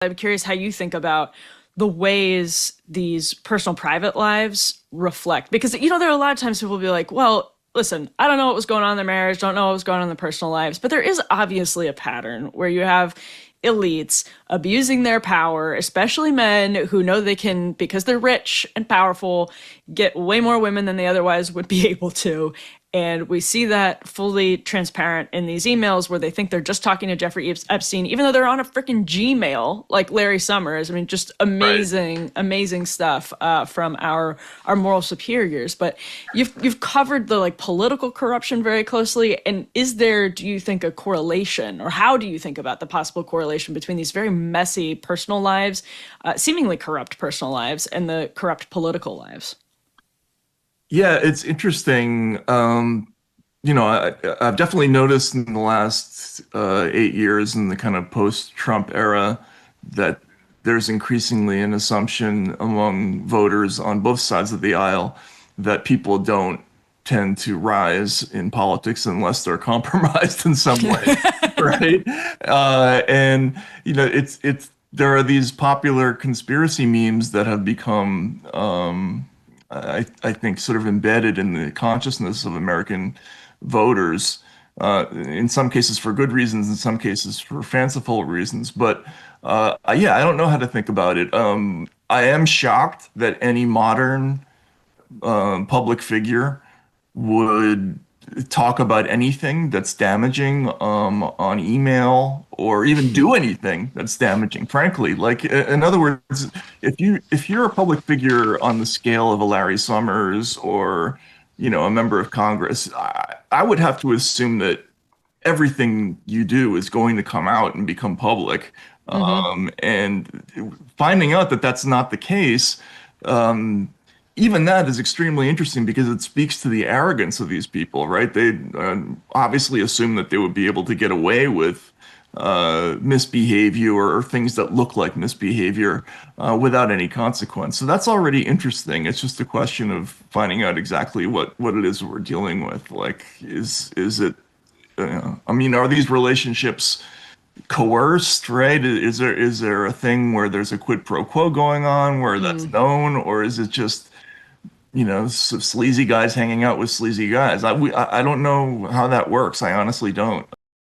I'm curious how you think about the ways these personal private lives reflect. Because, there are a lot of times people will be like, well, listen, I don't know what was going on in their marriage, don't know what was going on in their personal lives. But there is obviously a pattern where you have elites abusing their power, especially men who know they can, because they're rich and powerful, get way more women than they otherwise would be able to. And we see that fully transparent in these emails where they think they're just talking to Jeffrey Epstein, even though they're on a freaking Gmail, like Larry Summers. I mean, just Right. amazing, amazing stuff from our moral superiors. But you've covered the like political corruption very closely. And is there, do you think, a correlation, or how do you think about the possible correlation between these very messy personal lives, seemingly corrupt personal lives, and the corrupt political lives? Yeah, it's interesting. I've definitely noticed in the last 8 years in the kind of post-Trump era that there's increasingly an assumption among voters on both sides of the aisle that people don't tend to rise in politics unless they're compromised in some way, right? And it's there are these popular conspiracy memes that have become I think sort of embedded in the consciousness of American voters, in some cases for good reasons, in some cases for fanciful reasons. But yeah, I don't know how to think about it. I am shocked that any modern public figure would talk about anything that's damaging on email or even do anything that's damaging, frankly. Like in other words, if you're a public figure on the scale of a Larry Summers or a member of Congress, I would have to assume that everything you do is going to come out and become public. Mm-hmm. And finding out that that's not the case, even that is extremely interesting because it speaks to the arrogance of these people, right? They obviously assume that they would be able to get away with misbehavior or things that look like misbehavior without any consequence. So that's already interesting. It's just a question of finding out exactly what it is we're dealing with. Like, is it? I mean, are these relationships coerced, right? Is there a thing where there's a quid pro quo going on where that's known, or is it just sleazy guys hanging out with sleazy guys? I don't know how that works. I honestly don't.